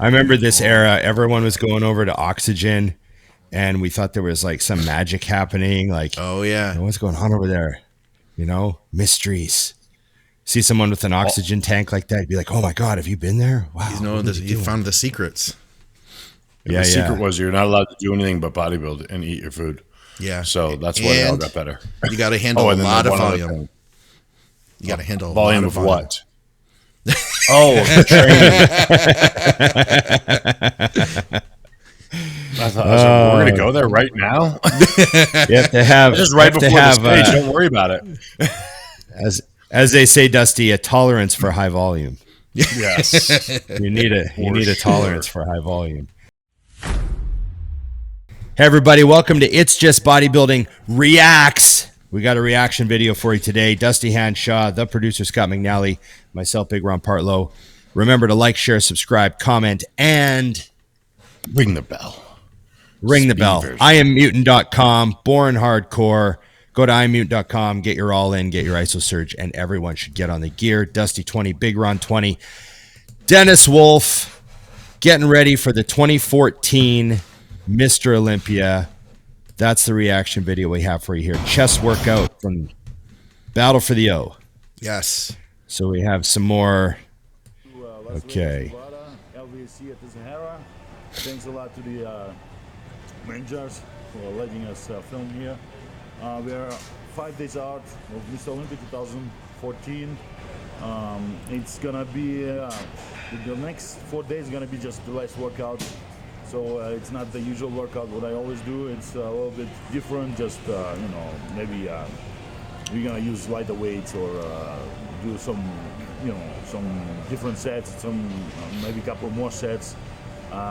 I remember this era. Everyone was going over to oxygen, and we thought there was like some magic happening. Like, oh yeah, what's going on over there? You know, mysteries. See someone with an oxygen tank like that, you'd be like, "Oh my god, have you been there? Wow, you found the secrets." The secret was you're not allowed to do anything but bodybuild and eat your food. Yeah, so that's why they all got better. You got to handle a lot of volume. You got to handle volume of what? Training. I thought we're going to go there right now. You have to have just right before the stage. Don't worry about it. As they say, Dusty, a tolerance for high volume. Yes, you need a tolerance for high volume. Hey everybody, welcome to It's Just Bodybuilding Reacts. We got a reaction video for you today. Dusty Hanshaw, the producer Scott McNally, myself, Big Ron Partow. Remember to like, share, subscribe, comment, and ring the bell. Ring the bell. IamMutant.com, born hardcore. Go to IamMutant.com, get your all in, get your IsoSurge, and everyone should get on the gear. Dusty 20, Big Ron 20. Dennis Wolf getting ready for the 2014 Mr. Olympia. That's the reaction video we have for you here. Chest workout from Battle for the O. Yes. So we have some more. Okay. Thanks a lot to the managers for letting us film here. We are 5 days out of Mr. Olympia 2014. It's gonna be the next 4 days gonna be just the last workout. So it's not the usual workout what I always do. It's a little bit different. Just maybe we're gonna use lighter weights or do some some different sets. Some maybe a couple more sets.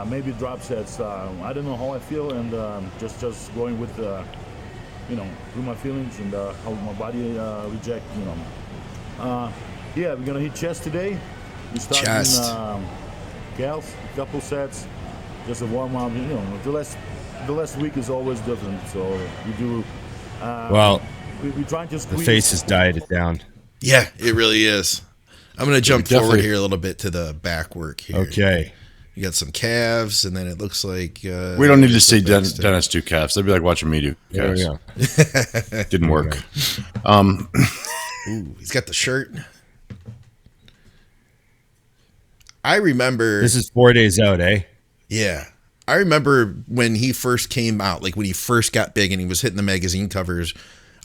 Maybe drop sets. I don't know how I feel, and just going with through my feelings and how my body reject. Yeah, we're gonna hit chest today. We start in gals, a couple sets. Just a warm up, the last week is always different. So we do. We try to squeeze. The face has dieted down. Yeah, it really is. I'm gonna jump forward here a little bit to the back work here. Okay. You got some calves, and then it looks like we don't need to see Dennis do calves. That'd be like watching me do calves. Didn't work. Ooh, he's got the shirt. I remember this is 4 days out, eh? Yeah. I remember when he first came out, like when he first got big and he was hitting the magazine covers,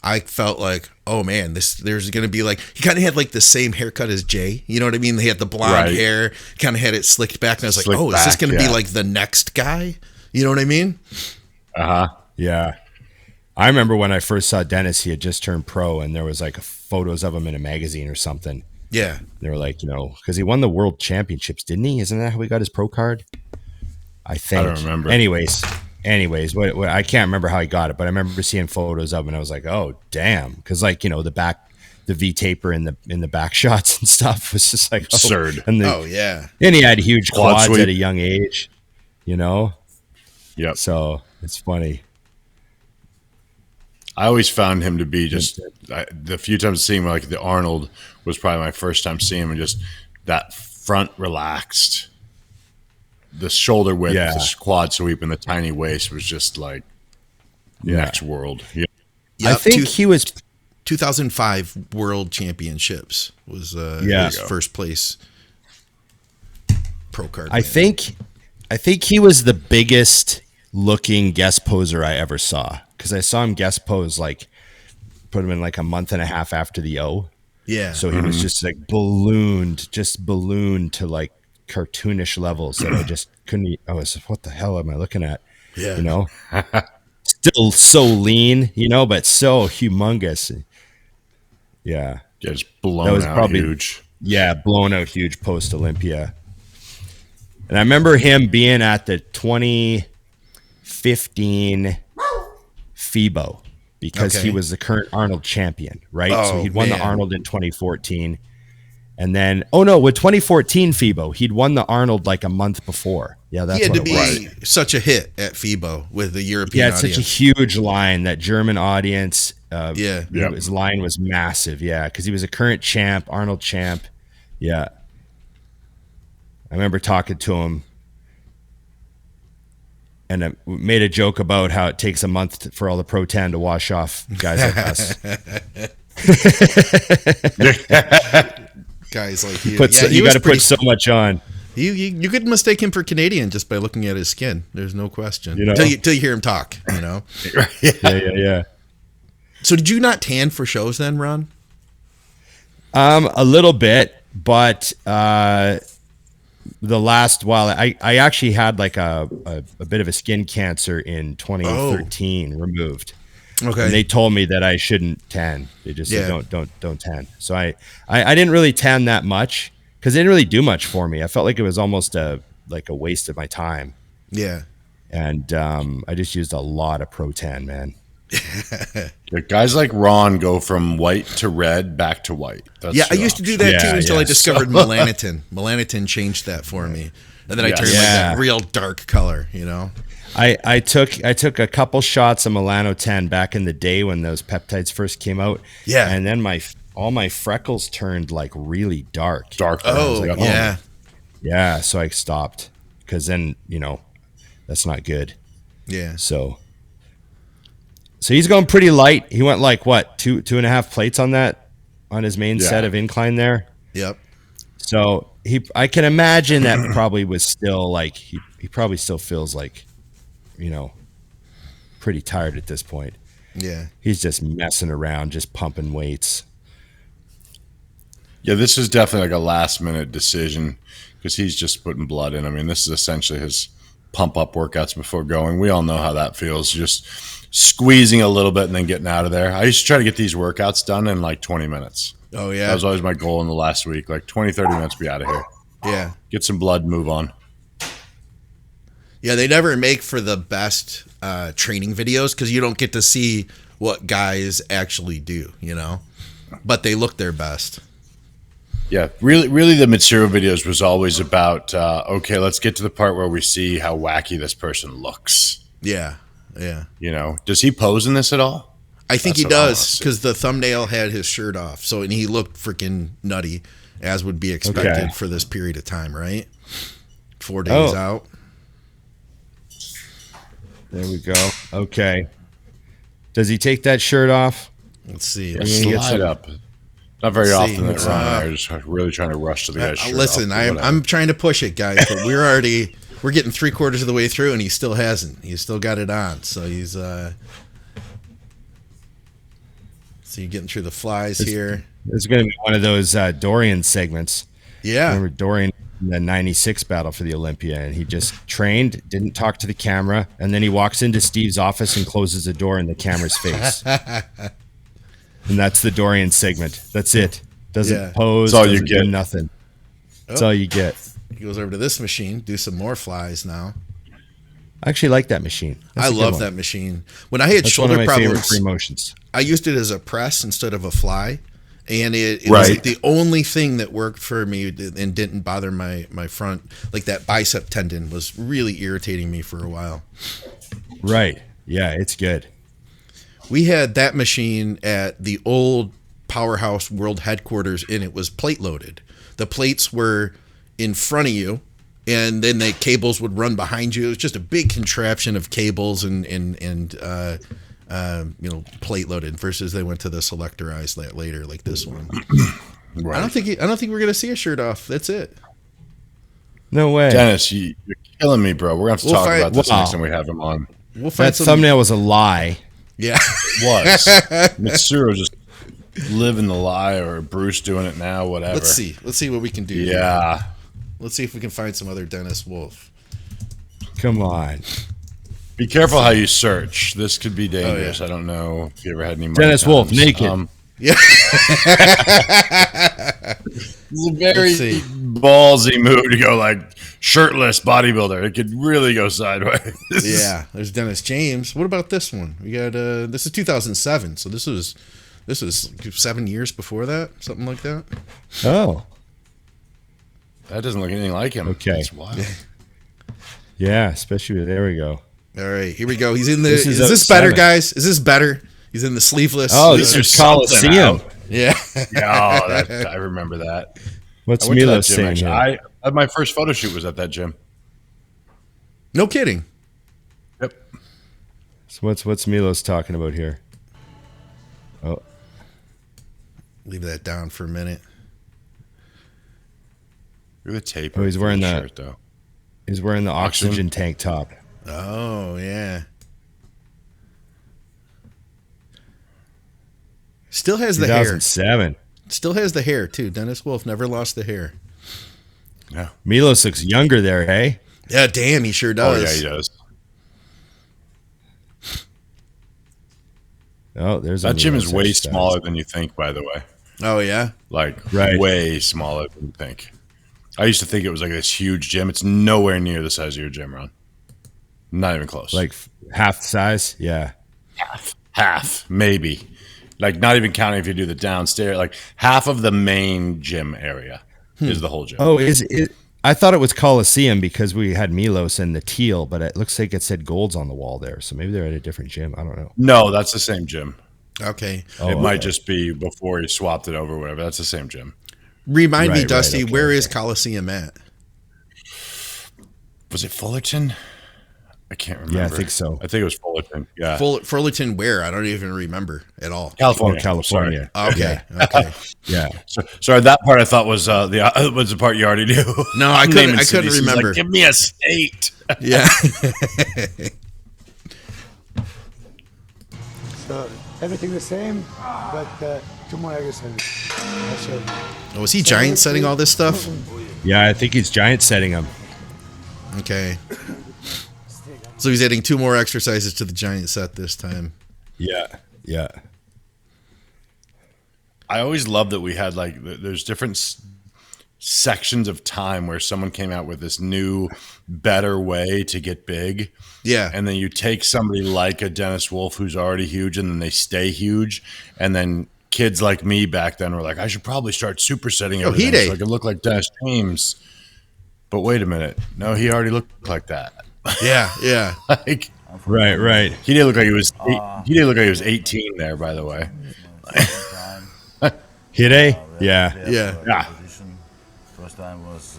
I felt like, oh man, there's going to be like, he kind of had like the same haircut as Jay. You know what I mean? He had the blonde hair, kind of had it slicked back. And I was like, is this going to be like the next guy? You know what I mean? Yeah. I remember when I first saw Dennis, he had just turned pro and there was like photos of him in a magazine or something. Yeah. They were like, because he won the world championships, didn't he? Isn't that how he got his pro card? I think. I don't remember. Anyways, what I can't remember how he got it, but I remember seeing photos of him and I was like, oh damn, because like the V taper in the back shots and stuff was just like absurd. And and he had huge quads at a young age, Yep. So it's funny. I always found him to be just the few times seeing him, like the Arnold was probably my first time seeing him, and just that front relaxed. The shoulder width, the quad sweep, and the tiny waist was just like next world. Yeah. Yep. I think he was 2005 World Championships was his first place pro card. I think he was the biggest looking guest poser I ever saw because I saw him guest pose put him in like a month and a half after the O. Yeah. So he was just like ballooned to like cartoonish levels that I just couldn't. I was, what the hell am I looking at? Yeah, still so lean, but so humongous. Yeah, just blown out huge. Yeah, blown out huge post Olympia. And I remember him being at the 2015 FIBO because he was the current Arnold champion, right? So he'd won the Arnold in 2014. And then, with 2014 FIBO, he'd won the Arnold like a month before. Yeah, that's he had to be such a hit at FIBO with the European audience. Yeah, such a huge line, that German audience. His line was massive. Yeah, because he was a current champ, Arnold champ. Yeah, I remember talking to him and I made a joke about how it takes a month for all the Pro Tan to wash off guys like us. Guys like you. You got to put so much on. You could mistake him for Canadian just by looking at his skin. There's no question. You know? Till you hear him talk, you know? Yeah. So did you not tan for shows then, Ron? A little bit, but the last while I actually had like a bit of a skin cancer in 2013 removed. Okay. And they told me that I shouldn't tan. They just said don't tan. So I didn't really tan that much because it didn't really do much for me. I felt like it was almost a waste of my time. Yeah. And I just used a lot of Pro Tan, man. Yeah, guys like Ron go from white to red back to white. That's I used to do that too until I discovered So- melanotin. Melanotin changed that for me. And then I turned like that real dark color, you know? I took a couple shots of melanotan back in the day when those peptides first came out. Yeah. And then all my freckles turned like really dark. Oh, like, yeah. Yeah, so I stopped because then, that's not good. Yeah. So he's going pretty light. He went like what, 2.5 plates on his main set of incline there. Yep. So I can imagine that probably was still like he probably still feels like, pretty tired at this point. Yeah. He's just messing around, just pumping weights. Yeah, this is definitely like a last minute decision because he's just putting blood in. I mean, this is essentially his pump up workouts before going. We all know how that feels. Just squeezing a little bit and then getting out of there. I used to try to get these workouts done in like 20 minutes. Oh, yeah. That was always my goal in the last week, like 20, 30 minutes, be out of here. Yeah. Get some blood, move on. Yeah, they never make for the best training videos because you don't get to see what guys actually do, but they look their best. Yeah, really the Mitsuru videos was always about, okay, let's get to the part where we see how wacky this person looks. Yeah. Does he pose in this at all? I think he does because the thumbnail had his shirt off. And he looked freaking nutty, as would be expected for this period of time, right? 4 days out. There we go. Okay. Does he take that shirt off? Let's see. Slide up. Not very often that Ron and I are just really trying to rush to the guy's shirt. Listen, I'm trying to push it, guys, but we're getting 3/4 of the way through, and he still hasn't. He's still got it on, so he's so you're getting through the flies here. This is going to be one of those Dorian segments. Yeah. Remember Dorian in the 96 battle for the Olympia, and he just trained, didn't talk to the camera, and then he walks into Steve's office and closes the door in the camera's face. And that's the Dorian segment. That's it. Doesn't pose. That's all you do get. Nothing. That's all you get. He goes over to this machine, do some more flies now. I actually like that machine. I love that machine. When I had shoulder problems, free motions. I used it as a press instead of a fly. And it was like the only thing that worked for me and didn't bother my front. Like that bicep tendon was really irritating me for a while. Right. Yeah, it's good. We had that machine at the old Powerhouse World Headquarters, and it was plate loaded. The plates were in front of you, and then the cables would run behind you. It was just a big contraption of cables and plate loaded. Versus they went to the selectorized that later, like this one. Right. I don't think we're gonna see a shirt off. That's it. No way, Dennis. You're killing me, bro. We're gonna have to talk about this next time we have him on. We'll find that thumbnail was a lie. Yeah, was Mitsuru just living the lie, or Bruce doing it now? Whatever. Let's see what we can do. Yeah. Here. Let's see if we can find some other Dennis Wolf. Come on. Be careful how you search. This could be dangerous. Oh, yeah. I don't know if you ever had any Dennis Wolf naked. Yeah. It's a very ballsy move to go like shirtless bodybuilder. It could really go sideways. Yeah. There's Dennis James. What about this one? We got this is 2007, so this was 7 years before that, something like that. Oh. That doesn't look anything like him. Okay. That's wild. Yeah, especially there we go. All right, here we go. He's in the. Is this better, guys? Is this better? He's in the sleeveless. Oh, this is Coliseum. Yeah. I remember that. What's Milos saying? My first photo shoot was at that gym. No kidding. Yep. So what's Milos talking about here? Oh, Leave that down for a minute. Look at the taper. Oh, he's wearing the that shirt, though. he's wearing the oxygen tank top. Oh, yeah. Still has the hair. 2007. Still has the hair, too. Dennis Wolf never lost the hair. Yeah. Milos looks younger there, hey? Yeah, damn, he sure does. Oh, yeah, he does. Oh, there's That gym Milos is way exercise. smaller than you think, by the way. Oh, yeah? Like, Right. way smaller than you think. I used to think it was like this huge gym. It's nowhere near the size of your gym, Ron. Not even close. Like half the size? Yeah. half, maybe. Like, not even counting if you do the downstairs. Like, half of the main gym area is the whole gym. Oh, is it? I thought it was Coliseum because we had Milos and the teal, but it looks like it said Gold's on the wall there. So maybe they're at a different gym. I don't know. No, that's the same gym. Okay. It might just be before he swapped it over or whatever. That's the same gym. Remind me, Right, Dusty, okay, where is Coliseum at? Was it Fullerton? I can't remember. Yeah, I think so. I think it was Fullerton. Yeah. Fullerton where? I don't even remember at all. California. Oh, California. Okay. Okay. Yeah. Sorry, that part I thought was the part you already knew. No, I Naming couldn't cities. He's remember. Like, give me a state. Yeah. So everything the same, but 2 more exercises. That's it. Oh, was he giant setting all this stuff? Yeah, I think he's giant setting them. Okay. So he's adding 2 more exercises to the giant set this time. Yeah. Yeah. I always love that we had like there's different sections of time where someone came out with this new, better way to get big. Yeah. And then you take somebody like a Dennis Wolf who's already huge and then they stay huge. And then kids like me back then were like, I should probably start supersetting everything so I can look like Dennis James. But wait a minute. No, he already looked like that. Yeah, yeah. Like, Right. he didn't look like he was he didn't look like he was 18 there, by the way. Hide? Yeah. Yeah. First time was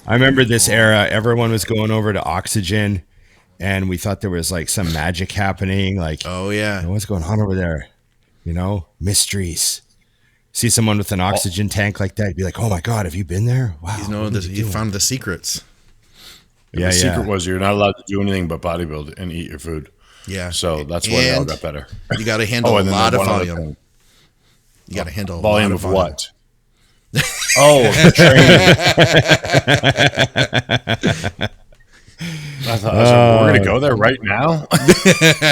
I remember this era. Everyone was going over to oxygen, and we thought there was like some magic happening. Like, Oh, yeah. what's going on over there? You know, mysteries. See someone with an oxygen tank like that, you'd be like, "Oh my god, have you been there? Wow, He found the secrets. Yeah, The secret was you're not allowed to do anything but bodybuild and eat your food. Yeah. So that's why it all And got better. You got to handle a and then lot the of one other volume. thing. You got to handle a Volume lot of volume. what? Oh, training. I was like, we're going to go there right now?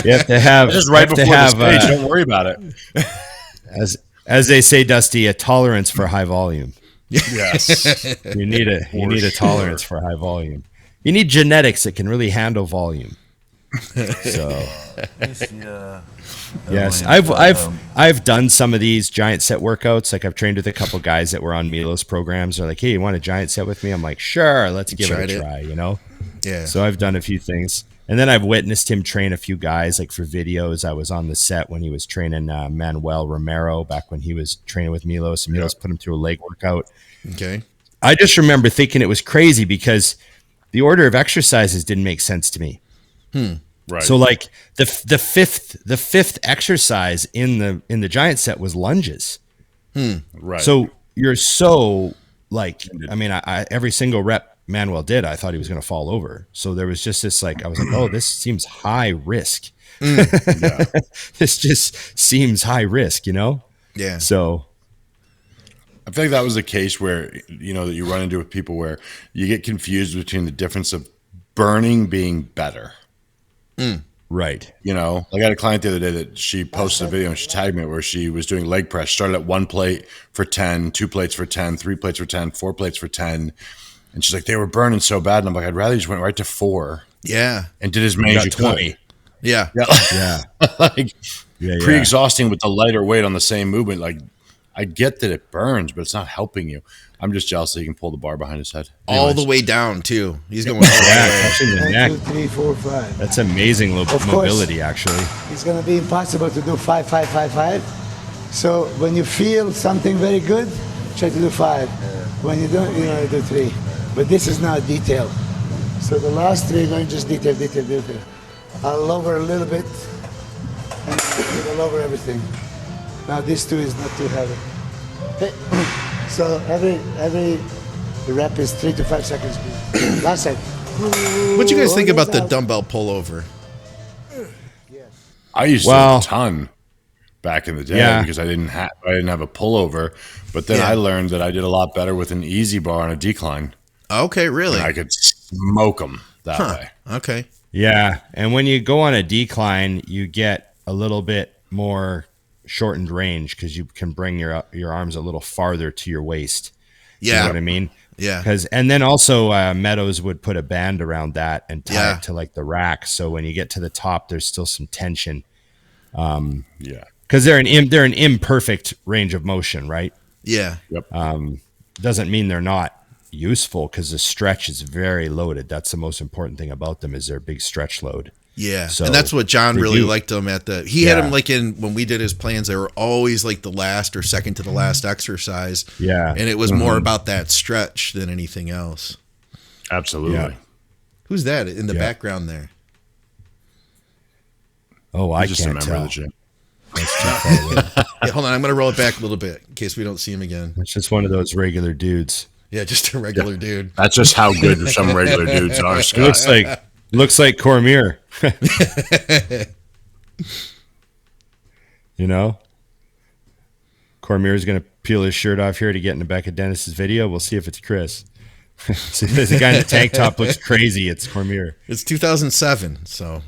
You have to have Just right you have to before the have, stage. Don't worry about it. as they say, Dusty, a tolerance for high volume. Yes. You need a tolerance for high volume. You need genetics that can really handle volume. So this year. yes, I've done some of these giant set workouts. Like I've trained with a couple guys that were on Milos programs. They're like, "Hey, you want a giant set with me?" I'm like, "Sure, let's give it a try." You know. Yeah. So I've done a few things. And then I've witnessed him train a few guys, like for videos. I was on the set when he was training Manuel Romero back when he was training with Milos. And Milos put him through a leg workout. Okay. I just remember thinking it was crazy because the order of exercises didn't make sense to me. Right. So like the fifth exercise in the giant set was lunges. right. So you're so like, I mean, I every single rep Manuel did, I thought he was going to fall over. So there was just this like, I was like, oh, this seems high risk. This just seems high risk, you know? Yeah. So I feel like that was the case where, you know, that you run into with people where you get confused between the difference of burning being better. right. You know, I got a client the other day that she posted a video and she tagged me where she was doing leg press, started at 1 plate for 10, 2 plates for 10, 3 plates for 10, 4 plates for 10. And she's like, they were burning so bad. And I'm like, I'd rather you just went right to 4 Yeah. and did as many as you Got could. 20. Yeah. Yeah. Like Yeah. pre-exhausting with the lighter weight on the same movement. Like, I get that it burns, but it's not helping you. I'm just jealous that he can pull the bar behind his head. All the way down, too. He's going all the Yeah, way. touching the 1, neck. 2, 3, 4, 5. That's amazing course. mobility, actually. It's gonna be impossible to do 5, 5, 5, 5. So when you feel something very good, try to do 5. When you don't, you know, do 3. But this is not detailed. So the last 3 going just detail. I'll lower a little bit and I'll lower everything. Now this 2 is not too heavy. Okay. So every rep is 3 to 5 seconds. Last side. What you guys think about the dumbbell pullover? I used to a ton back in the day because I didn't have a pullover, but then I learned that I did a lot better with an easy bar on a decline. Okay, really? And I could smoke them that way. Okay. Yeah, and when you go on a decline, you get a little bit more shortened range because you can bring your arms a little farther to your waist. Yeah. You know what I mean? Yeah. And then also Meadows would put a band around that and tie it to like the rack. So when you get to the top, there's still some tension. Because they're an imperfect range of motion, right? Yeah. Yep. Doesn't mean they're not useful because the stretch is very loaded. That's the most important thing about them is their big stretch load. Yeah. So and that's what John really liked them at he had them like when we did his plans, they were always like the last or second to the last exercise. Yeah. And it was more about that stretch than anything else. Absolutely. Yeah. Who's that in the background there? Oh, I just can't remember tell. the gym. That's too far away. Yeah, hold on. I'm going to roll it back a little bit in case we don't see him again. It's just one of those regular dudes. Yeah, just a regular dude. That's just how good some regular dudes are, Scott. Looks like Cormier. You know? Cormier's going to peel his shirt off here to get in the back of Dennis's video. We'll see if it's Chris. See if the guy in the tank top looks crazy. It's Cormier. It's 2007, so.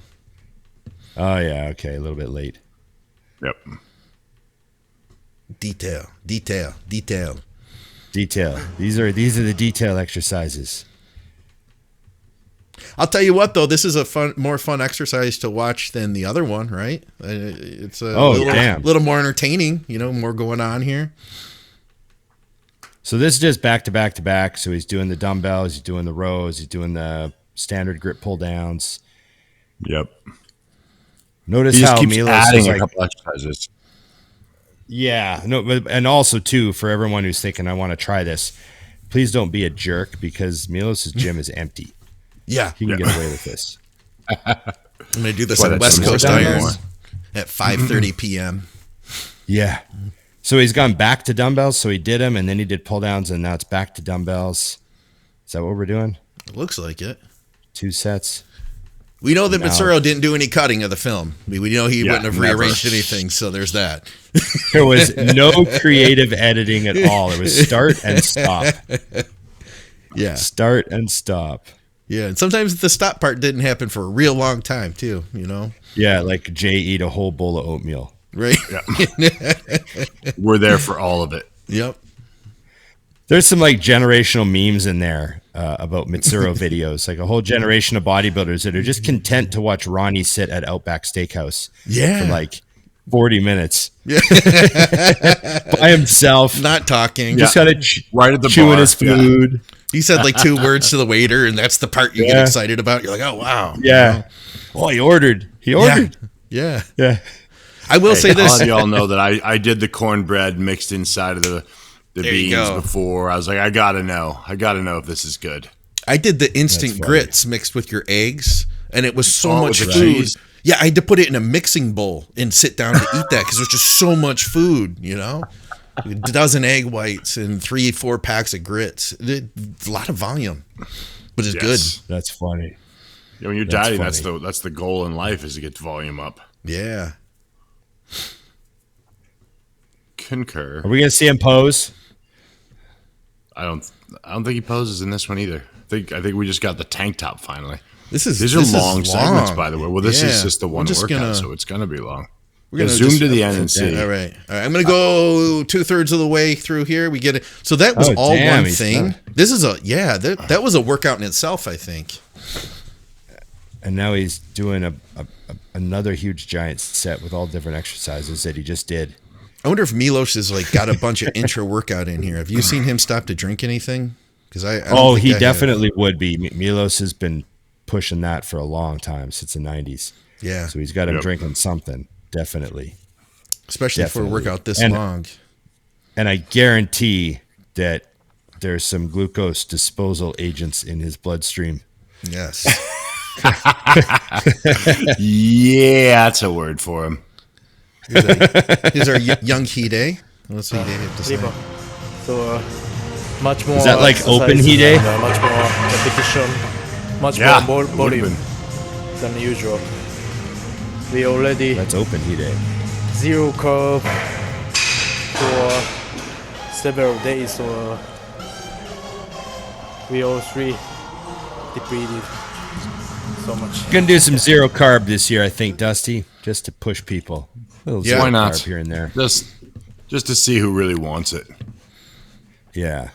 Oh, yeah. Okay. A little bit late. Yep. Detail. These are the detail exercises. I'll tell you what, though, this is a more fun exercise to watch than the other one, right? It's a little more entertaining, more going on here. So this is just back to back to back. So he's doing the dumbbells, he's doing the rows, he's doing the standard grip pull downs. Yep. Notice he just how keeps Milos adding is a like, couple exercises. Yeah, no, and also too for everyone who's thinking I want to try this, please don't be a jerk because Milos' gym is empty. Yeah, he can get away with this. I'm gonna do this on West Coast Irons at 5:30 p.m. Yeah, so he's gone back to dumbbells. So he did them, and then he did pull downs, and now it's back to dumbbells. Is that what we're doing? It looks like it. 2 sets. We know that Mitsuru didn't do any cutting of the film. We know he wouldn't have rearranged anything, so there's that. There was no creative editing at all. It was start and stop. Yeah. Start and stop. Yeah, and sometimes the stop part didn't happen for a real long time, too, Yeah, like Jay eat a whole bowl of oatmeal. Right? Yeah. We're there for all of it. Yep. There's some like generational memes in there about Mitsuru videos, like a whole generation of bodybuilders that are just content to watch Ronnie sit at Outback Steakhouse for like 40 minutes by himself, not talking, just kind of right at the chewing bar. his food. He said like 2 words to the waiter, and that's the part you get excited about. You're like, oh wow, Oh, he ordered. Yeah. I will say this: all of y'all know that I did the cornbread mixed inside of the beans before. I was like, I gotta know if this is good. I did the instant grits mixed with your eggs, and it was so much food. Cheese. Yeah, I had to put it in a mixing bowl and sit down to eat that because it was just so much food, A dozen egg whites and 3-4 packs of grits. A lot of volume, but it's good. That's funny. Yeah, when you're dieting, that's the goal in life is to get volume up. Yeah. Concur. Are we gonna see him pose? I don't think he poses in this one either. I think we just got the tank top finally. These are long segments, by the way. Well, this is just the one workout, so it's gonna be long. We're gonna zoom to the end and see. All right. I'm gonna go 2/3 of the way through here. We get it. So that was one thing. This is that was a workout in itself, I think. And now he's doing another huge giant set with all different exercises that he just did. I wonder if Milos has like got a bunch of intra workout in here. Have you seen him stop to drink anything? Because I don't think he definitely would be. Milos has been pushing that for a long time since the 90s. Yeah. So he's got him drinking something, definitely. Especially for a workout this long. And I guarantee that there's some glucose disposal agents in his bloodstream. Yes. Yeah, that's a word for him. Here's our young Hide. What's Hide have to say? So much more. Is that like exercise open Hide? and, much more repetition, much more volume than usual. We already That's open Hide. zero curve for several days, so we all three depleted so much. Gonna do some zero carb this year, I think, Dusty, just to push people. Yeah, zero why not? carb here and there. Just to see who really wants it. Yeah,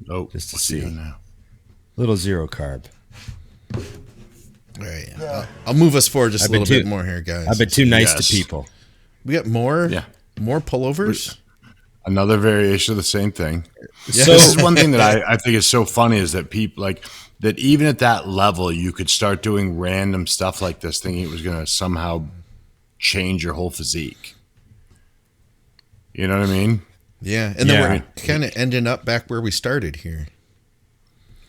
Oh, just to what's he see. doing now? Little zero carb. All right. I'll move us forward just a little bit more here, guys. I've been too nice Yes. to people. We got more. Yeah. More pullovers. Another variation of the same thing. Yeah. So this is one thing that I think is so funny is that people like that even at that level you could start doing random stuff like this thinking it was going to somehow change your whole physique. You know what I mean? Yeah, and then Yeah. we're kind of ending up back where we started here.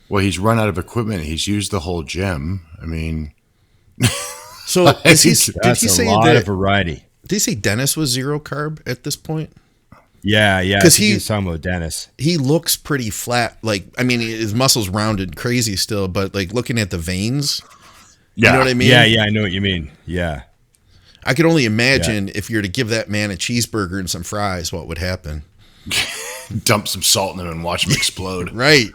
Well, he's run out of equipment. He's used the whole gym. I mean, So is he, did That's he a say lot that? of variety. Did he say Dennis was zero carb at this point? Yeah. 'Cause He he- was talking about Dennis. He looks pretty flat. Like, I mean, his muscles rounded crazy still, but like looking at the veins, you know what I mean? Yeah, I know what you mean. Yeah. I could only imagine if you were to give that man a cheeseburger and some fries, what would happen. dump some salt in him and watch him explode. Right.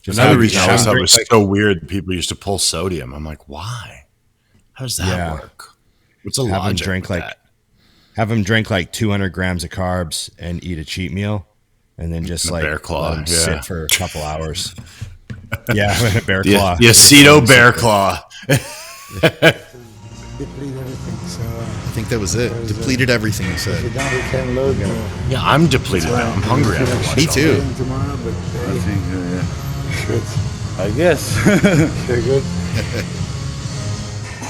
Just Another have reason I him always thought it drink was like- so weird that people used to pull sodium. I'm like, why? How does that Yeah. work? What's the have him logic drink with like that? have him drink like 200 grams of carbs and eat a cheat meal, and then just And a like bear claw, let him yeah. sit for a couple hours. Yeah, a bear claw. The Aceto bear claw. Deplete everything. So I think that was it. Depleted everything, he if said. you don't, we can load more. Yeah, I'm depleted now. I'm hungry after watching Me all too. that. Tomorrow, but I think, yeah. good. I guess. You're good.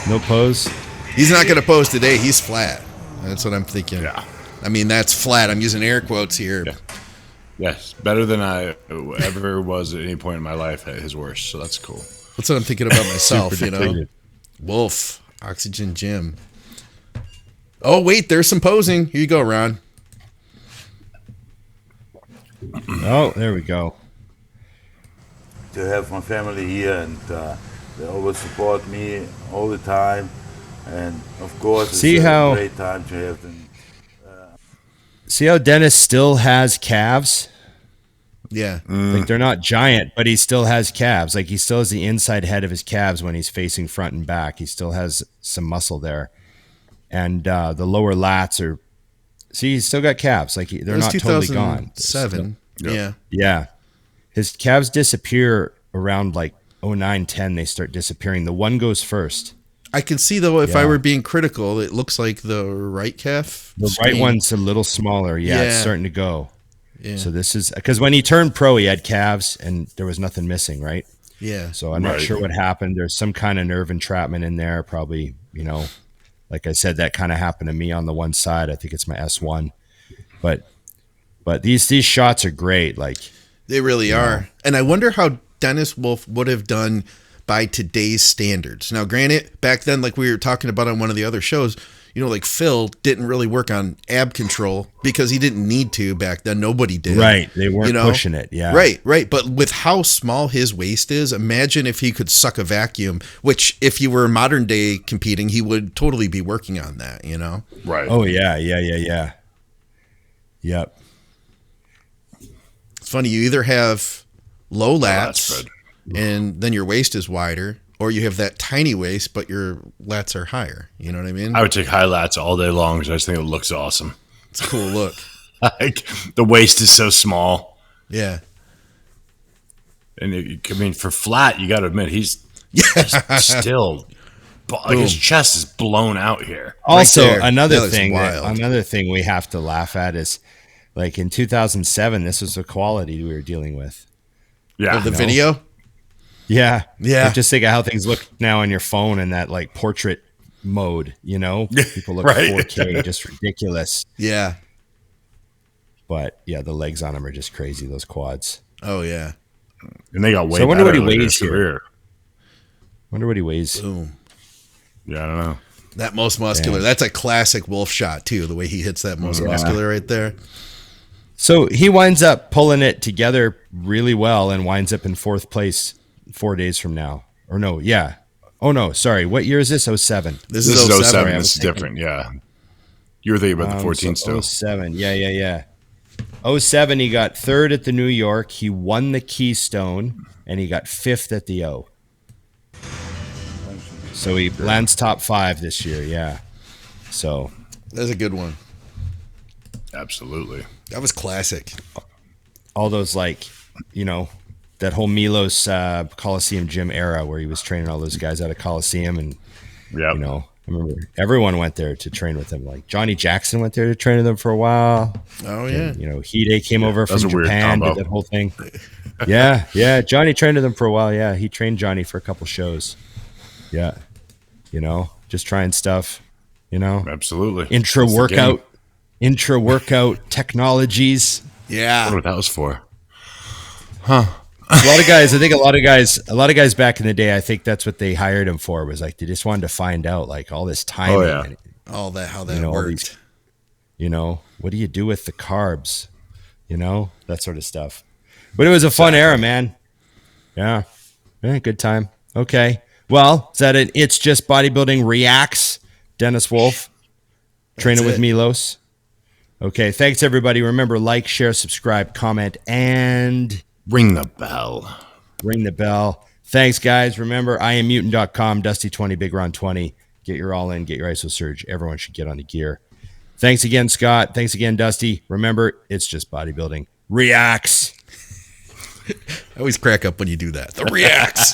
No pose. He's not going to pose today. He's flat. That's what I'm thinking. Yeah. I mean, that's flat. I'm using air quotes here. Yeah. Yes, better than I ever was at any point in my life at his worst. So that's cool. That's what I'm thinking about myself, Super you know? depleted. Wolf, Oxygen Gym. Oh, wait, there's some posing. Here you go, Ron. Oh, there we go. To have my family here, and they always support me all the time. And of course, See it's how- a great time to have them. See how Dennis still has calves? Yeah. Like they're not giant, but he still has calves. Like he still has the inside head of his calves when he's facing front and back. He still has some muscle there, and the lower lats are. See, he's still got calves. Like they're not totally gone. They're 2007. Yeah. Yeah. His calves disappear around like 09, 10. They start disappearing. The one goes first. I can see, though, if I Yeah. were being critical, it looks like the right calf. The right one's a little smaller. Yeah, it's Yeah. starting to go. Yeah. So this is because when he turned pro, he had calves and there was nothing missing, right? Yeah. So I'm not sure what happened. There's some kind of nerve entrapment in there. Probably, you know, like I said, that kind of happened to me on the one side. I think it's my S1. But these shots are great. Like They really are. And I wonder how Dennis Wolf would have done by today's standards. Now, granted, back then, like we were talking about on one of the other shows, you know, like Phil didn't really work on ab control because he didn't need to back then. Nobody did. right, they weren't You know? pushing it. Yeah, Right. But with how small his waist is, imagine if he could suck a vacuum, which if he were modern day competing, he would totally be working on that, you know? Right. Oh yeah. Yep. It's funny. You either have low that's lats good. and then your waist is wider, or you have that tiny waist, but your lats are higher. You know what I mean? I would take high lats all day long because I just think it looks awesome. It's a cool look. Like the waist is so small, Yeah. and I mean for flat, you got to admit he's still like his chest is blown out here. Also, there. another That is wild. thing we have to laugh at is like in 2007, this was the quality we were dealing with. Yeah, The video? Yeah. Yeah. Like, just think of how things look now on your phone in that like portrait mode, you know? People look Right. 4K, just ridiculous. Yeah. But yeah, the legs on them are just crazy, those quads. Oh, yeah. And they got way So I wonder what he better in weighs his career. Wonder what he weighs. Boom. Yeah, I don't know. That most muscular. Yeah. That's a classic Wolf shot too. The way he hits that most muscular right there. So he winds up pulling it together really well and winds up in 4th place 4 days from now. Or no, yeah. Oh no, sorry. What year is this? 07. This This is is 07. 07. This is different. Yeah. You were thinking about the 14 still. 07. Yeah. 07, he got 3rd at the New York. He won the Keystone, and he got 5th at the O. So he lands top 5 this year. Yeah. So That's a good one. Absolutely. That was classic. all those, like, you know, that whole Milos Coliseum gym era where he was training all those guys out of Coliseum, and Yeah. you know, I remember everyone went there to train with him. Like Johnny Jackson went there to train with them for a while. Oh yeah. And, you know, Hide came over from was a weird Japan, combo. did that whole thing. Yeah. Johnny trained with them for a while. Yeah, he trained Johnny for a couple shows. Yeah, you know, just trying stuff. You know, Absolutely. intra workout technologies. I Yeah. wonder what that was for. A lot of guys, I think a lot of guys back in the day, I think that's what they hired him for, was like they just wanted to find out like all this timing. Oh, yeah. And, All that, how that you know, all worked. these- you know, what do you do with the carbs? You know, that sort of stuff. But it was a fun era, man. Yeah. Good time. Okay. Well, is that it? It's Just Bodybuilding Reacts. Dennis Wolf, training with it. Milos. Okay. Thanks, everybody. Remember, like, share, subscribe, comment, and Ring the bell. ring the bell. Thanks, guys. Remember, IamMutant.com, Dusty20, Big Ron 20. Get your all in, get your ISO surge. Everyone should get on the gear. Thanks again, Scott. Thanks again, Dusty. Remember, it's Just Bodybuilding Reacts. I always crack up when you do that. The reacts.